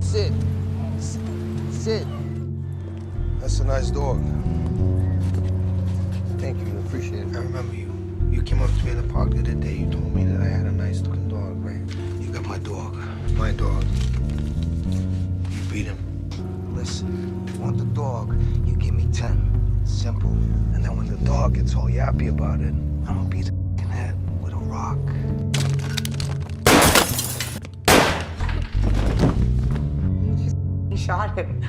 Sit. Sit. That's a nice dog. Thank you, I appreciate it. I remember you. You came up to me in the park the other day. You told me that I had a nice looking dog, right? You got my dog. My dog. You beat him. Listen, if you want the dog, you give me 10. Simple. And then when the dog gets all yappy about it, I'm gonna beat the f***ing head with a rock. You shot him.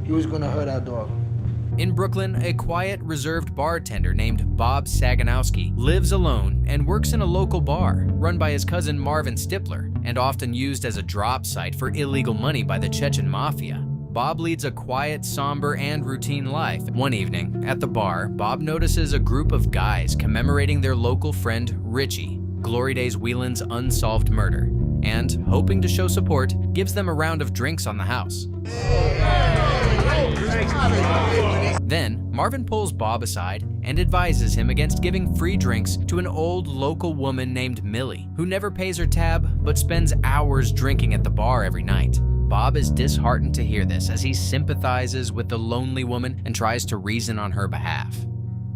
He was gonna hurt our dog. In Brooklyn, a quiet, reserved bartender named Bob Saginowski lives alone and works in a local bar run by his cousin Marvin Stippler and often used as a drop site for illegal money by the Chechen mafia. Bob leads a quiet, somber, and routine life. One evening, at the bar, Bob notices a group of guys commemorating their local friend Richie, Glory Days Whelan's unsolved murder, and, hoping to show support, gives them a round of drinks on the house. Then, Marvin pulls Bob aside and advises him against giving free drinks to an old local woman named Millie, who never pays her tab but spends hours drinking at the bar every night. Bob is disheartened to hear this as he sympathizes with the lonely woman and tries to reason on her behalf.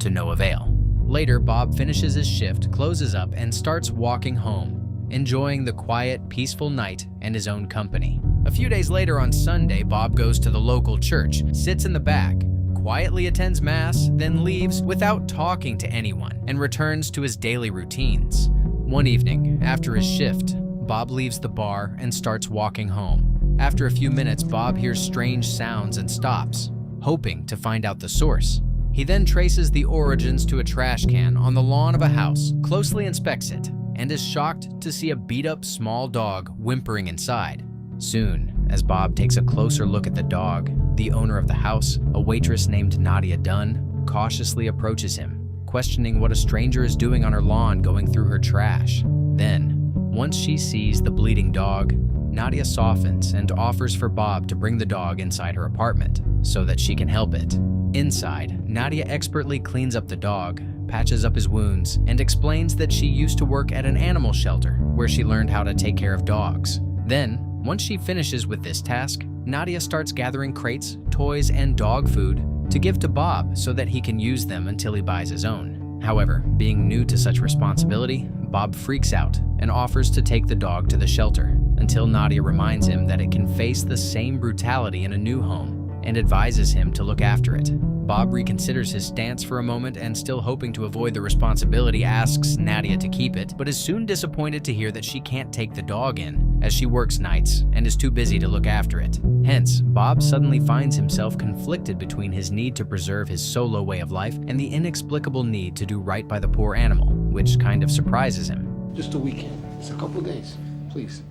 To no avail. Later, Bob finishes his shift, closes up, and starts walking home, enjoying the quiet, peaceful night and his own company. A few days later on Sunday, Bob goes to the local church, sits in the back, quietly attends Mass, then leaves without talking to anyone and returns to his daily routines. One evening, after his shift, Bob leaves the bar and starts walking home. After a few minutes, Bob hears strange sounds and stops, hoping to find out the source. He then traces the origins to a trash can on the lawn of a house, closely inspects it, and is shocked to see a beat-up small dog whimpering inside. Soon, as Bob takes a closer look at the dog, the owner of the house, a waitress named Nadia Dunn, cautiously approaches him, questioning what a stranger is doing on her lawn going through her trash. Then, once she sees the bleeding dog, Nadia softens and offers for Bob to bring the dog inside her apartment so that she can help it. Inside, Nadia expertly cleans up the dog, patches up his wounds, and explains that she used to work at an animal shelter where she learned how to take care of dogs. Then, once she finishes with this task, Nadia starts gathering crates, toys, and dog food to give to Bob so that he can use them until he buys his own. However, being new to such responsibility, Bob freaks out and offers to take the dog to the shelter until Nadia reminds him that it can face the same brutality in a new home and advises him to look after it. Bob reconsiders his stance for a moment and, still hoping to avoid the responsibility, asks Nadia to keep it, but is soon disappointed to hear that she can't take the dog in, as she works nights and is too busy to look after it. Hence, Bob suddenly finds himself conflicted between his need to preserve his solo way of life and the inexplicable need to do right by the poor animal, which kind of surprises him. Just a weekend. It's a couple days. Please.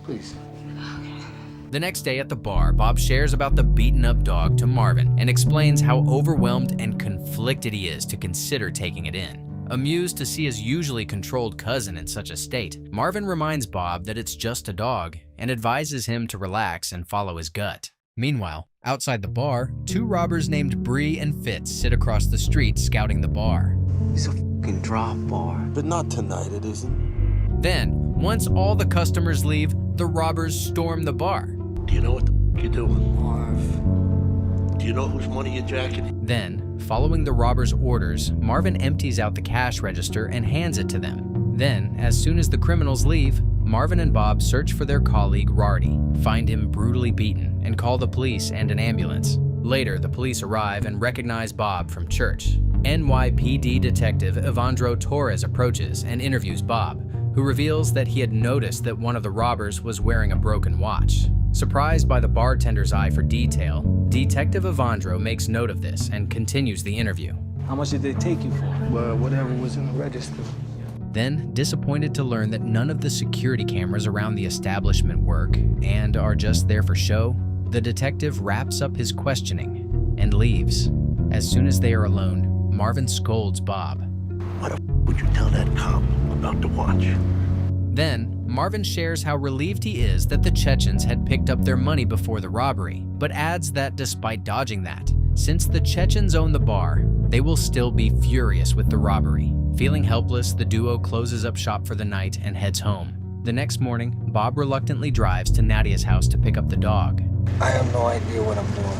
Please. The next day at the bar, Bob shares about the beaten-up dog to Marvin and explains how overwhelmed and conflicted he is to consider taking it in. Amused to see his usually controlled cousin in such a state, Marvin reminds Bob that it's just a dog and advises him to relax and follow his gut. Meanwhile, outside the bar, two robbers named Bree and Fitz sit across the street scouting the bar. It's a fucking drop bar. But not tonight, it isn't. Then, once all the customers leave, the robbers storm the bar. Do you know what the you're doing? Marv. Do you know whose money you're jacking? Then, following the robbers' orders, Marvin empties out the cash register and hands it to them. Then, as soon as the criminals leave, Marvin and Bob search for their colleague Rardy, find him brutally beaten, and call the police and an ambulance. Later, the police arrive and recognize Bob from church. NYPD detective Evandro Torres approaches and interviews Bob, who reveals that he had noticed that one of the robbers was wearing a broken watch. Surprised by the bartender's eye for detail, Detective Evandro makes note of this and continues the interview. How much did they take you for? Well, whatever was in the register. Then, disappointed to learn that none of the security cameras around the establishment work and are just there for show, the detective wraps up his questioning and leaves. As soon as they are alone, Marvin scolds Bob. Why the would you tell that cop about the watch? Then, Marvin shares how relieved he is that the Chechens had picked up their money before the robbery, but adds that despite dodging that, since the Chechens own the bar, they will still be furious with the robbery. Feeling helpless, the duo closes up shop for the night and heads home. The next morning, Bob reluctantly drives to Nadia's house to pick up the dog. I have no idea what I'm doing.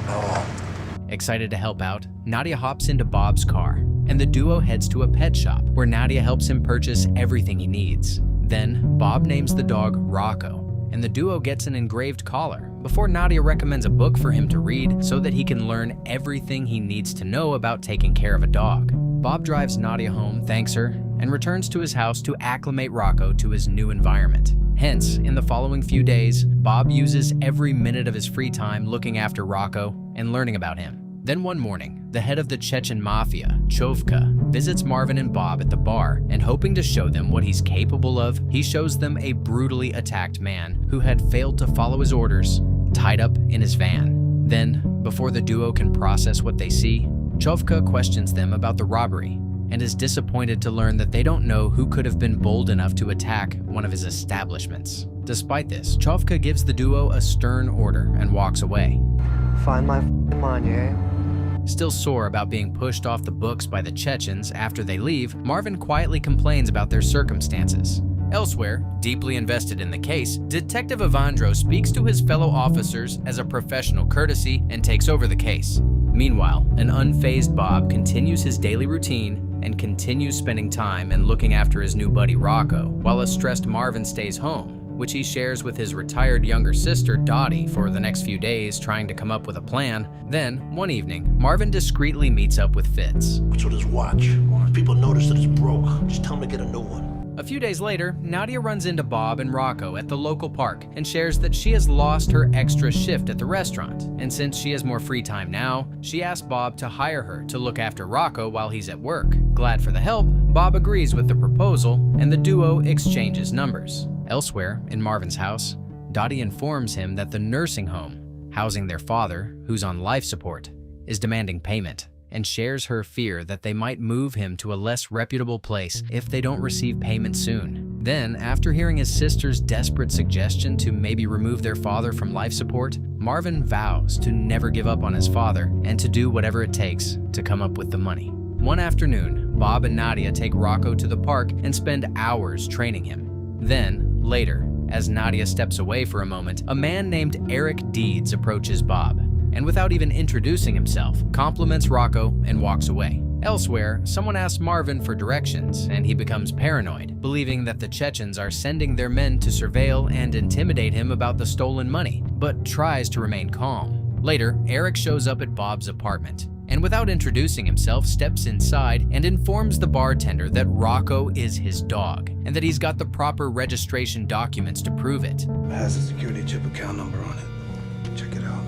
No. Excited to help out, Nadia hops into Bob's car, and the duo heads to a pet shop where Nadia helps him purchase everything he needs. Then, Bob names the dog Rocco, and the duo gets an engraved collar before Nadia recommends a book for him to read so that he can learn everything he needs to know about taking care of a dog. Bob drives Nadia home, thanks her, and returns to his house to acclimate Rocco to his new environment. Hence, in the following few days, Bob uses every minute of his free time looking after Rocco and learning about him. Then one morning, the head of the Chechen mafia, Chovka, visits Marvin and Bob at the bar, and hoping to show them what he's capable of, he shows them a brutally attacked man who had failed to follow his orders, tied up in his van. Then, before the duo can process what they see, Chovka questions them about the robbery and is disappointed to learn that they don't know who could have been bold enough to attack one of his establishments. Despite this, Chovka gives the duo a stern order and walks away. Find my money, eh? Still sore about being pushed off the books by the Chechens after they leave, Marvin quietly complains about their circumstances. Elsewhere, deeply invested in the case, Detective Evandro speaks to his fellow officers as a professional courtesy and takes over the case. Meanwhile, an unfazed Bob continues his daily routine and continues spending time and looking after his new buddy Rocco, while a stressed Marvin stays home, which he shares with his retired younger sister Dottie for the next few days, trying to come up with a plan. Then, one evening, Marvin discreetly meets up with Fitz. What's with his watch? If people notice that it's broke, just tell him to get a new one. A few days later, Nadia runs into Bob and Rocco at the local park and shares that she has lost her extra shift at the restaurant, and since she has more free time now, she asks Bob to hire her to look after Rocco while he's at work. Glad for the help, Bob agrees with the proposal, and the duo exchanges numbers. Elsewhere, in Marvin's house, Dottie informs him that the nursing home, housing their father, who's on life support, is demanding payment, and shares her fear that they might move him to a less reputable place if they don't receive payment soon. Then, after hearing his sister's desperate suggestion to maybe remove their father from life support, Marvin vows to never give up on his father and to do whatever it takes to come up with the money. One afternoon, Bob and Nadia take Rocco to the park and spend hours training him. Then, later, as Nadia steps away for a moment, a man named Eric Deeds approaches Bob, and without even introducing himself, compliments Rocco and walks away. Elsewhere, someone asks Marvin for directions, and he becomes paranoid, believing that the Chechens are sending their men to surveil and intimidate him about the stolen money, but tries to remain calm. Later, Eric shows up at Bob's apartment, and without introducing himself, steps inside and informs the bartender that Rocco is his dog, and that he's got the proper registration documents to prove it. It has a security chip account number on it. Check it out.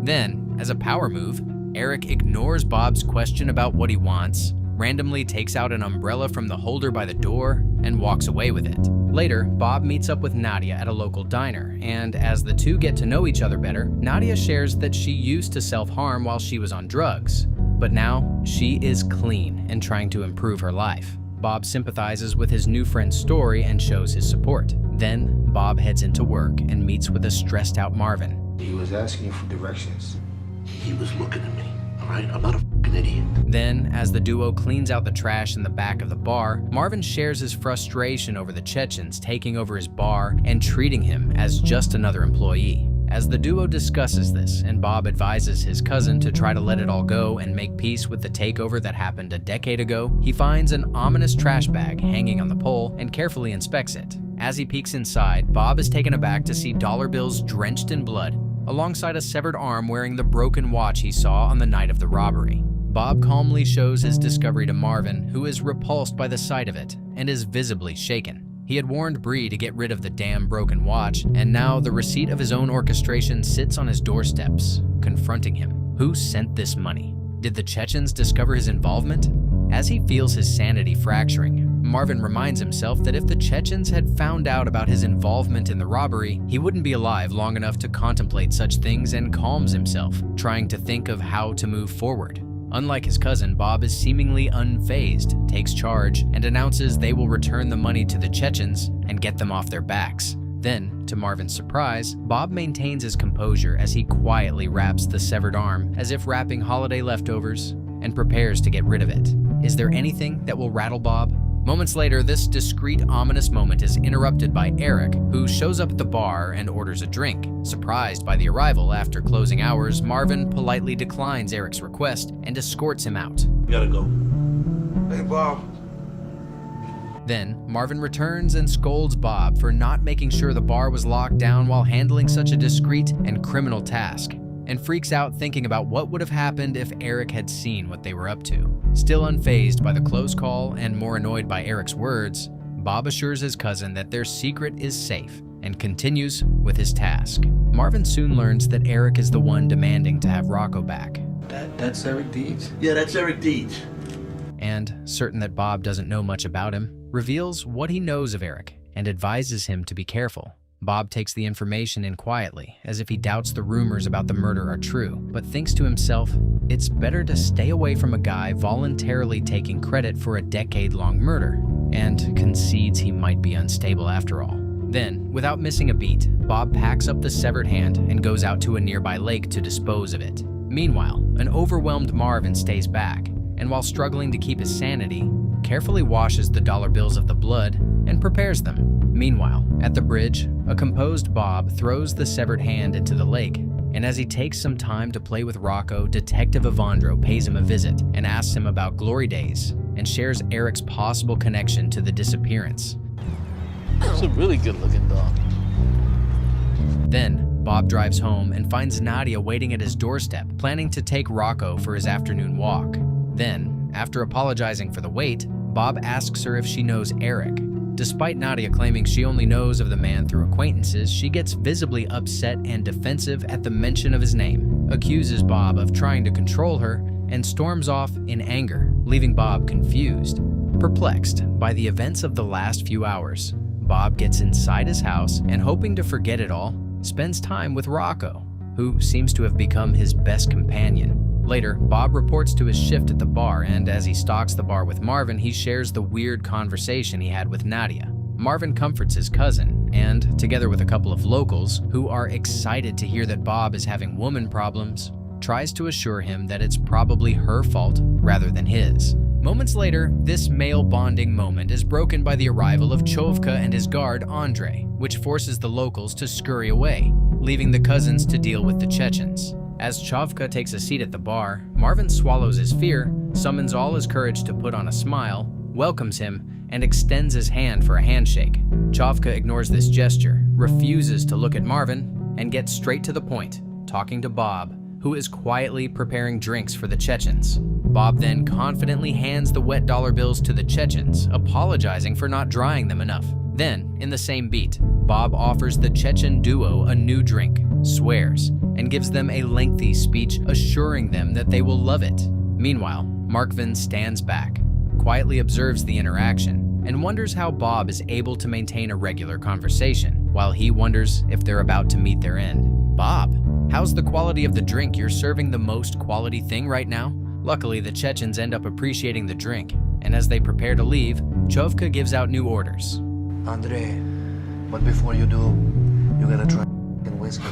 Then, as a power move, Eric ignores Bob's question about what he wants, randomly takes out an umbrella from the holder by the door, and walks away with it. Later, Bob meets up with Nadia at a local diner, and as the two get to know each other better, Nadia shares that she used to self-harm while she was on drugs, but now she is clean and trying to improve her life. Bob sympathizes with his new friend's story and shows his support. Then, Bob heads into work and meets with a stressed-out Marvin. He was asking you for directions. He was looking at me, all right? I'm not a fucking idiot. Then, as the duo cleans out the trash in the back of the bar, Marvin shares his frustration over the Chechens taking over his bar and treating him as just another employee. As the duo discusses this, and Bob advises his cousin to try to let it all go and make peace with the takeover that happened a decade ago, he finds an ominous trash bag hanging on the pole and carefully inspects it. As he peeks inside, Bob is taken aback to see dollar bills drenched in blood, alongside a severed arm wearing the broken watch he saw on the night of the robbery. Bob calmly shows his discovery to Marvin, who is repulsed by the sight of it and is visibly shaken. He had warned Bree to get rid of the damn broken watch, and now the receipt of his own orchestration sits on his doorsteps, confronting him. Who sent this money? Did the Chechens discover his involvement? As he feels his sanity fracturing, Marvin reminds himself that if the Chechens had found out about his involvement in the robbery, he wouldn't be alive long enough to contemplate such things, and calms himself, trying to think of how to move forward. Unlike his cousin, Bob is seemingly unfazed, takes charge, and announces they will return the money to the Chechens and get them off their backs. Then, to Marvin's surprise, Bob maintains his composure as he quietly wraps the severed arm as if wrapping holiday leftovers and prepares to get rid of it. Is there anything that will rattle Bob? Moments later, this discreet, ominous moment is interrupted by Eric, who shows up at the bar and orders a drink. Surprised by the arrival after closing hours, Marvin politely declines Eric's request and escorts him out. You gotta go. Hey, Bob. Then, Marvin returns and scolds Bob for not making sure the bar was locked down while handling such a discreet and criminal task, and freaks out thinking about what would have happened if Eric had seen what they were up to. Still unfazed by the close call and more annoyed by Eric's words, Bob assures his cousin that their secret is safe and continues with his task. Marvin soon learns that Eric is the one demanding to have Rocco back. That's Eric Deeds? Yeah, that's Eric Deeds. And, certain that Bob doesn't know much about him, reveals what he knows of Eric and advises him to be careful. Bob takes the information in quietly, as if he doubts the rumors about the murder are true, but thinks to himself, it's better to stay away from a guy voluntarily taking credit for a decade-long murder, and concedes he might be unstable after all. Then, without missing a beat, Bob packs up the severed hand and goes out to a nearby lake to dispose of it. Meanwhile, an overwhelmed Marvin stays back, and while struggling to keep his sanity, carefully washes the dollar bills of the blood and prepares them. Meanwhile, at the bridge, a composed Bob throws the severed hand into the lake, and as he takes some time to play with Rocco, Detective Evandro pays him a visit and asks him about Glory Days and shares Eric's possible connection to the disappearance. It's a really good-looking dog. Then, Bob drives home and finds Nadia waiting at his doorstep, planning to take Rocco for his afternoon walk. Then, after apologizing for the wait, Bob asks her if she knows Eric. Despite Nadia claiming she only knows of the man through acquaintances, she gets visibly upset and defensive at the mention of his name, accuses Bob of trying to control her, and storms off in anger, leaving Bob confused. Perplexed by the events of the last few hours, Bob gets inside his house and, hoping to forget it all, spends time with Rocco, who seems to have become his best companion. Later, Bob reports to his shift at the bar, and as he stalks the bar with Marvin, he shares the weird conversation he had with Nadia. Marvin comforts his cousin, and, together with a couple of locals, who are excited to hear that Bob is having woman problems, tries to assure him that it's probably her fault rather than his. Moments later, this male bonding moment is broken by the arrival of Chovka and his guard, Andre, which forces the locals to scurry away, leaving the cousins to deal with the Chechens. As Chovka takes a seat at the bar, Marvin swallows his fear, summons all his courage to put on a smile, welcomes him, and extends his hand for a handshake. Chovka ignores this gesture, refuses to look at Marvin, and gets straight to the point, talking to Bob, who is quietly preparing drinks for the Chechens. Bob then confidently hands the wet dollar bills to the Chechens, apologizing for not drying them enough. Then, in the same beat, Bob offers the Chechen duo a new drink, swears, and gives them a lengthy speech assuring them that they will love it. Meanwhile, Markvin stands back, quietly observes the interaction, and wonders how Bob is able to maintain a regular conversation, while he wonders if they're about to meet their end. Bob, how's the quality of the drink? You're serving the most quality thing right now? Luckily, the Chechens end up appreciating the drink, and as they prepare to leave, Chovka gives out new orders. Andre, but before you do, you gotta try whiskey.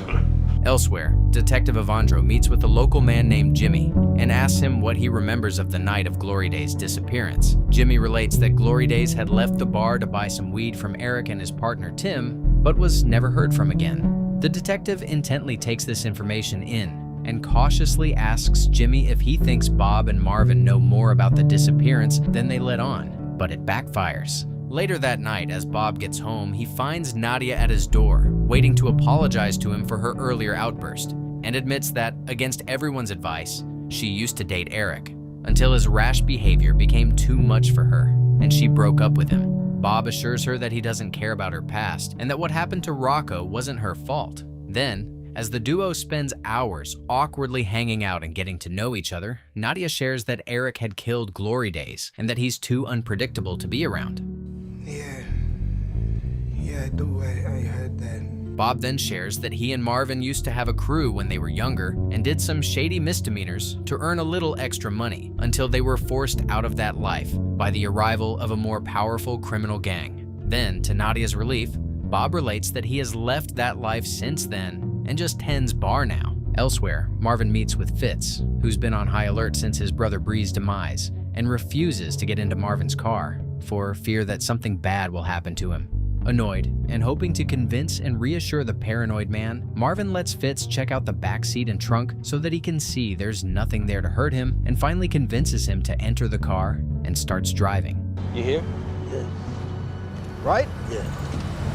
Elsewhere, Detective Evandro meets with a local man named Jimmy and asks him what he remembers of the night of Glory Day's disappearance. Jimmy relates that Glory Days had left the bar to buy some weed from Eric and his partner Tim, but was never heard from again. The detective intently takes this information in and cautiously asks Jimmy if he thinks Bob and Marvin know more about the disappearance than they let on, but it backfires. Later that night, as Bob gets home, he finds Nadia at his door, waiting to apologize to him for her earlier outburst, and admits that, against everyone's advice, she used to date Eric, until his rash behavior became too much for her, and she broke up with him. Bob assures her that he doesn't care about her past, and that what happened to Rocco wasn't her fault. Then, as the duo spends hours awkwardly hanging out and getting to know each other, Nadia shares that Eric had killed Glory Days, and that he's too unpredictable to be around. Yeah, I do. I heard that. Bob then shares that he and Marvin used to have a crew when they were younger and did some shady misdemeanors to earn a little extra money until they were forced out of that life by the arrival of a more powerful criminal gang. Then, to Nadia's relief, Bob relates that he has left that life since then and just tends bar now. Elsewhere, Marvin meets with Fitz, who's been on high alert since his brother Bree's demise, and refuses to get into Marvin's car for fear that something bad will happen to him. Annoyed and hoping to convince and reassure the paranoid man, Marvin lets Fitz check out the back seat and trunk so that he can see there's nothing there to hurt him, and finally convinces him to enter the car and starts driving. You here? Yeah. Right? Yeah.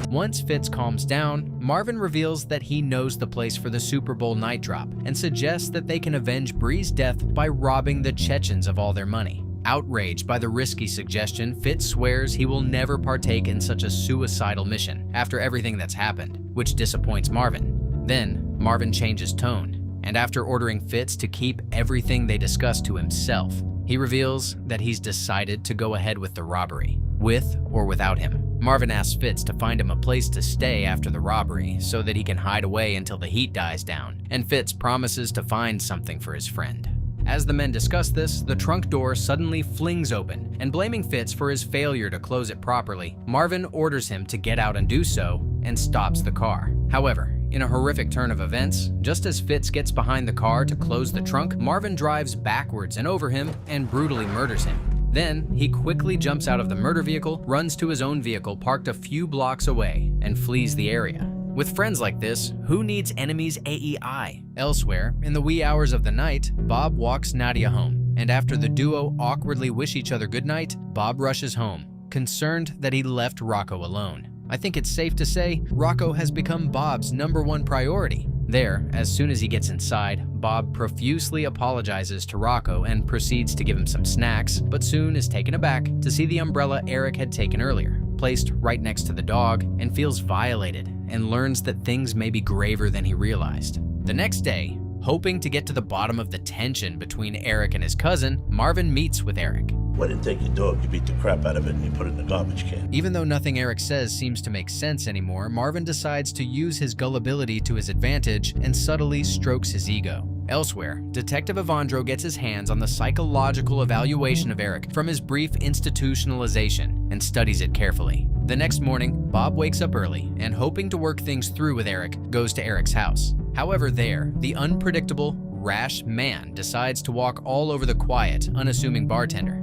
Once Fitz calms down, Marvin reveals that he knows the place for the Super Bowl night drop and suggests that they can avenge Bree's death by robbing the Chechens of all their money. Outraged by the risky suggestion, Fitz swears he will never partake in such a suicidal mission after everything that's happened, which disappoints Marvin. Then, Marvin changes tone, and after ordering Fitz to keep everything they discussed to himself, he reveals that he's decided to go ahead with the robbery, with or without him. Marvin asks Fitz to find him a place to stay after the robbery so that he can hide away until the heat dies down, and Fitz promises to find something for his friend. As the men discuss this, the trunk door suddenly flings open, and blaming Fitz for his failure to close it properly, Marvin orders him to get out and do so, and stops the car. However, in a horrific turn of events, just as Fitz gets behind the car to close the trunk, Marvin drives backwards and over him and brutally murders him. Then, he quickly jumps out of the murder vehicle, runs to his own vehicle parked a few blocks away, and flees the area. With friends like this, who needs enemies AEI? Elsewhere, in the wee hours of the night, Bob walks Nadia home, and after the duo awkwardly wish each other goodnight, Bob rushes home, concerned that he left Rocco alone. I think it's safe to say Rocco has become Bob's #1 priority. There, as soon as he gets inside, Bob profusely apologizes to Rocco and proceeds to give him some snacks, but soon is taken aback to see the umbrella Eric had taken earlier, placed right next to the dog, and feels violated and learns that things may be graver than he realized. The next day, hoping to get to the bottom of the tension between Eric and his cousin, Marvin meets with Eric. Why didn't take your dog? You beat the crap out of it and you put it in the garbage can. Even though nothing Eric says seems to make sense anymore, Marvin decides to use his gullibility to his advantage and subtly strokes his ego. Elsewhere, Detective Evandro gets his hands on the psychological evaluation of Eric from his brief institutionalization and studies it carefully. The next morning, Bob wakes up early and, hoping to work things through with Eric, goes to Eric's house. However, there, the unpredictable, rash man decides to walk all over the quiet, unassuming bartender.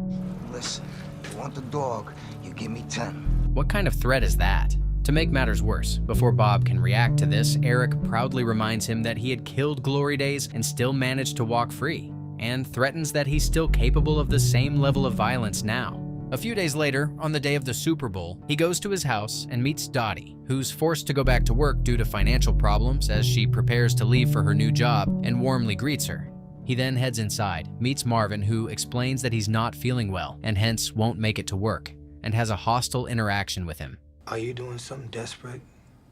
Listen, you want the dog, you give me 10. What kind of threat is that? To make matters worse, before Bob can react to this, Eric proudly reminds him that he had killed Glory Days and still managed to walk free, and threatens that he's still capable of the same level of violence now. A few days later, on the day of the Super Bowl, he goes to his house and meets Dottie, who's forced to go back to work due to financial problems as she prepares to leave for her new job, and warmly greets her. He then heads inside, meets Marvin, who explains that he's not feeling well and hence won't make it to work, and has a hostile interaction with him. Are you doing something desperate?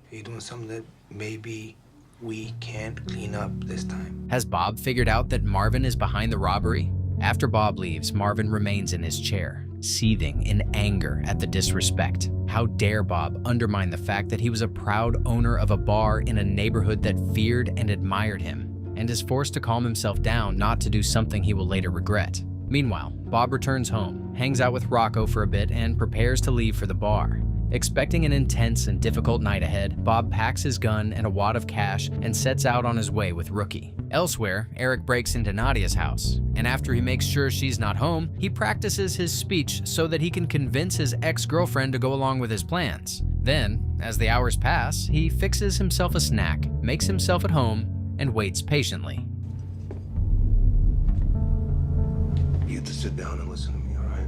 Are you doing something that maybe we can't clean up this time? Has Bob figured out that Marvin is behind the robbery? After Bob leaves, Marvin remains in his chair, seething in anger at the disrespect. How dare Bob undermine the fact that he was a proud owner of a bar in a neighborhood that feared and admired him, and is forced to calm himself down not to do something he will later regret. Meanwhile, Bob returns home, hangs out with Rocco for a bit, and prepares to leave for the bar. Expecting an intense and difficult night ahead, Bob packs his gun and a wad of cash and sets out on his way with Rookie. Elsewhere, Eric breaks into Nadia's house, and after he makes sure she's not home, he practices his speech so that he can convince his ex-girlfriend to go along with his plans. Then, as the hours pass, he fixes himself a snack, makes himself at home, and waits patiently. You have to sit down and listen to me, all right?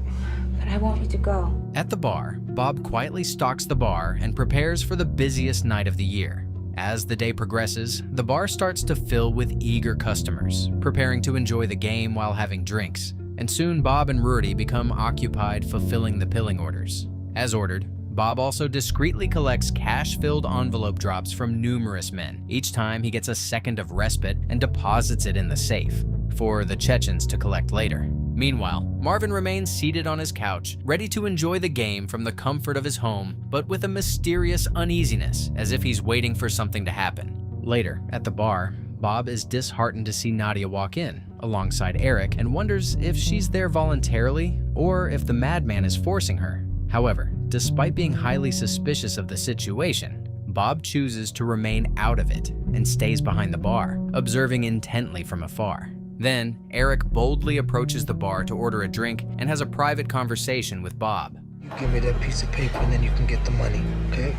But I want you to go. At the bar, Bob quietly stalks the bar and prepares for the busiest night of the year. As the day progresses, the bar starts to fill with eager customers, preparing to enjoy the game while having drinks, and soon Bob and Rudy become occupied fulfilling the pilling orders. As ordered, Bob also discreetly collects cash-filled envelope drops from numerous men. Each time he gets a second of respite and deposits it in the safe, for the Chechens to collect later. Meanwhile, Marvin remains seated on his couch, ready to enjoy the game from the comfort of his home, but with a mysterious uneasiness, as if he's waiting for something to happen. Later, at the bar, Bob is disheartened to see Nadia walk in, alongside Eric, and wonders if she's there voluntarily, or if the madman is forcing her. However, despite being highly suspicious of the situation, Bob chooses to remain out of it and stays behind the bar, observing intently from afar. Then, Eric boldly approaches the bar to order a drink and has a private conversation with Bob. You give me that piece of paper and then you can get the money, okay?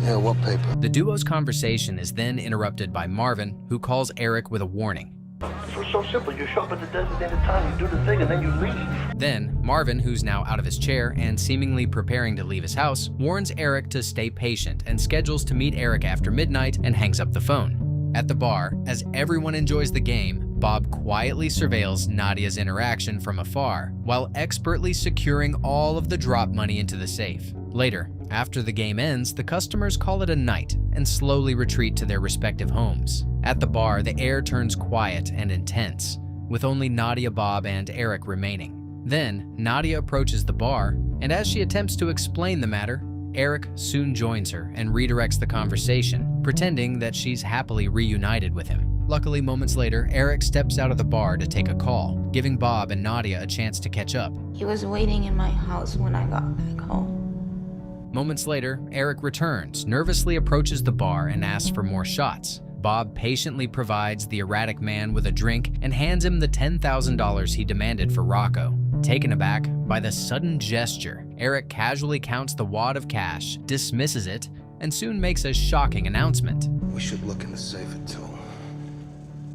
Yeah, what paper? The duo's conversation is then interrupted by Marvin, who calls Eric with a warning. It's so simple. You show up at the designated time, you do the thing, and then you leave. Then, Marvin, who's now out of his chair and seemingly preparing to leave his house, warns Eric to stay patient and schedules to meet Eric after midnight and hangs up the phone. At the bar, as everyone enjoys the game, Bob quietly surveils Nadia's interaction from afar while expertly securing all of the drop money into the safe. Later, after the game ends, the customers call it a night and slowly retreat to their respective homes. At the bar, the air turns quiet and intense, with only Nadia, Bob, and Eric remaining. Then, Nadia approaches the bar, and as she attempts to explain the matter, Eric soon joins her and redirects the conversation, pretending that she's happily reunited with him. Luckily, moments later, Eric steps out of the bar to take a call, giving Bob and Nadia a chance to catch up. He was waiting in my house when I got back home. Moments later, Eric returns, nervously approaches the bar and asks for more shots. Bob patiently provides the erratic man with a drink and hands him the $10,000 he demanded for Rocco. Taken aback by the sudden gesture, Eric casually counts the wad of cash, dismisses it, and soon makes a shocking announcement. We should look in the safe too.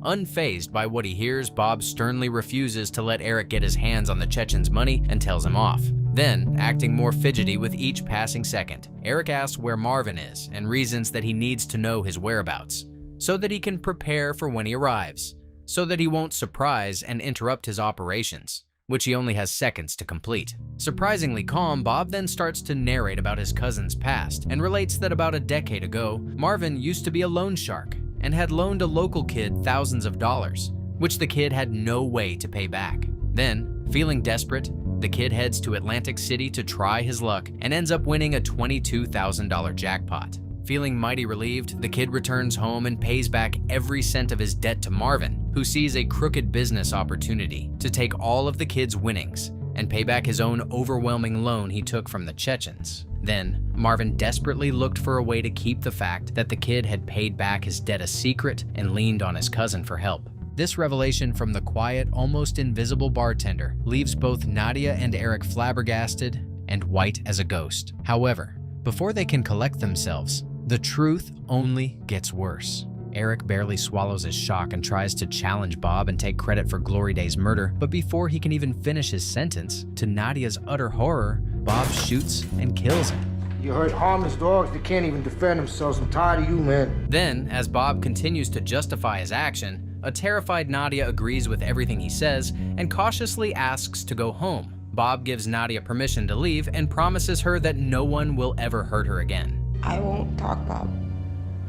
Unfazed by what he hears, Bob sternly refuses to let Eric get his hands on the Chechen's money and tells him off. Then, acting more fidgety with each passing second, Eric asks where Marvin is and reasons that he needs to know his whereabouts, so that he can prepare for when he arrives, so that he won't surprise and interrupt his operations, which he only has seconds to complete. Surprisingly calm, Bob then starts to narrate about his cousin's past and relates that about a decade ago, Marvin used to be a loan shark and had loaned a local kid thousands of dollars, which the kid had no way to pay back. Then, feeling desperate, the kid heads to Atlantic City to try his luck and ends up winning a $22,000 jackpot. Feeling mighty relieved, the kid returns home and pays back every cent of his debt to Marvin, who sees a crooked business opportunity to take all of the kid's winnings and pay back his own overwhelming loan he took from the Chechens. Then, Marvin desperately looked for a way to keep the fact that the kid had paid back his debt a secret and leaned on his cousin for help. This revelation from the quiet, almost invisible bartender leaves both Nadia and Eric flabbergasted and white as a ghost. However, before they can collect themselves, the truth only gets worse. Eric barely swallows his shock and tries to challenge Bob and take credit for Glory Day's murder, but before he can even finish his sentence, to Nadia's utter horror, Bob shoots and kills him. You hurt harmless dogs that can't even defend themselves. I'm tired of you, man. Then, as Bob continues to justify his action, a terrified Nadia agrees with everything he says and cautiously asks to go home. Bob gives Nadia permission to leave and promises her that no one will ever hurt her again. I won't talk, Bob.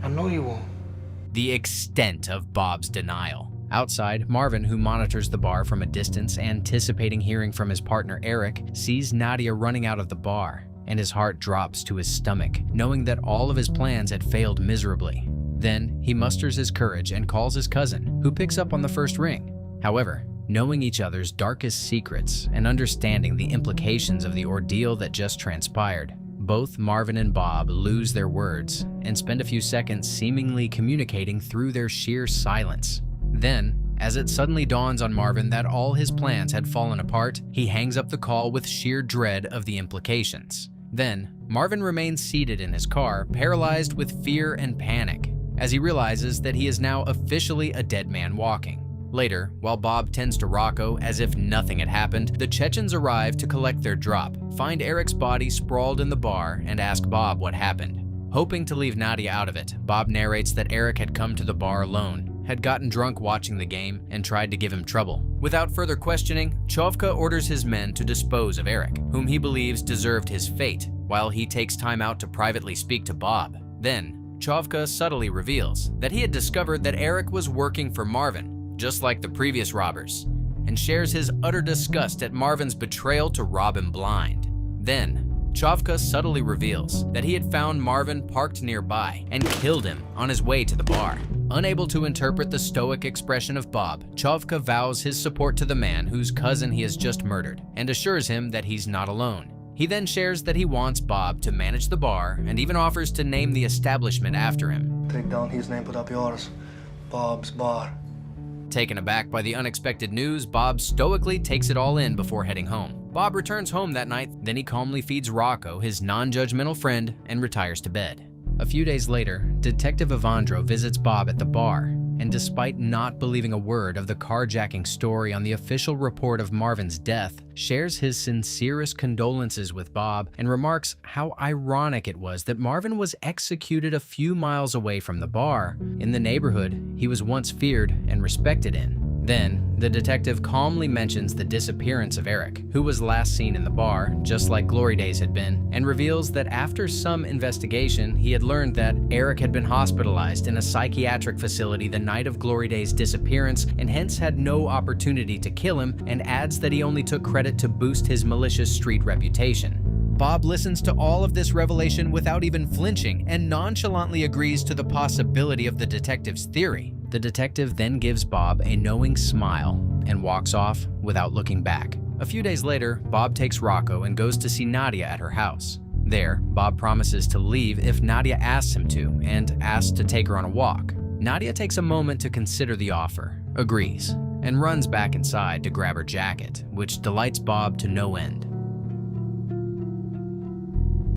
I know you won't. The extent of Bob's denial. Outside, Marvin, who monitors the bar from a distance, anticipating hearing from his partner Eric, sees Nadia running out of the bar, and his heart drops to his stomach, knowing that all of his plans had failed miserably. Then, he musters his courage and calls his cousin, who picks up on the first ring. However, knowing each other's darkest secrets and understanding the implications of the ordeal that just transpired, both Marvin and Bob lose their words and spend a few seconds seemingly communicating through their sheer silence. Then, as it suddenly dawns on Marvin that all his plans had fallen apart, he hangs up the call with sheer dread of the implications. Then, Marvin remains seated in his car, paralyzed with fear and panic, as he realizes that he is now officially a dead man walking. Later, while Bob tends to Rocco as if nothing had happened, the Chechens arrive to collect their drop, find Eric's body sprawled in the bar, and ask Bob what happened. Hoping to leave Nadia out of it, Bob narrates that Eric had come to the bar alone, had gotten drunk watching the game, and tried to give him trouble. Without further questioning, Chovka orders his men to dispose of Eric, whom he believes deserved his fate, while he takes time out to privately speak to Bob. Then, Chovka subtly reveals that he had discovered that Eric was working for Marvin, just like the previous robbers, and shares his utter disgust at Marvin's betrayal to rob him blind. Then, Chovka subtly reveals that he had found Marvin parked nearby and killed him on his way to the bar. Unable to interpret the stoic expression of Bob, Chovka vows his support to the man whose cousin he has just murdered and assures him that he's not alone. He then shares that he wants Bob to manage the bar and even offers to name the establishment after him. Take down his name, put up yours. Bob's Bar. Taken aback by the unexpected news, Bob stoically takes it all in before heading home. Bob returns home that night, then he calmly feeds Rocco, his non-judgmental friend, and retires to bed. A few days later, Detective Evandro visits Bob at the bar, and despite not believing a word of the carjacking story on the official report of Marvin's death, shares his sincerest condolences with Bob and remarks how ironic it was that Marvin was executed a few miles away from the bar, in the neighborhood he was once feared and respected in. Then, the detective calmly mentions the disappearance of Eric, who was last seen in the bar, just like Glory Days had been, and reveals that after some investigation, he had learned that Eric had been hospitalized in a psychiatric facility the night of Glory Day's disappearance and hence had no opportunity to kill him, and adds that he only took credit to boost his malicious street reputation. Bob listens to all of this revelation without even flinching and nonchalantly agrees to the possibility of the detective's theory. The detective then gives Bob a knowing smile and walks off without looking back. A few days later, Bob takes Rocco and goes to see Nadia at her house. There, Bob promises to leave if Nadia asks him to, and asks to take her on a walk. Nadia takes a moment to consider the offer, agrees, and runs back inside to grab her jacket, which delights Bob to no end.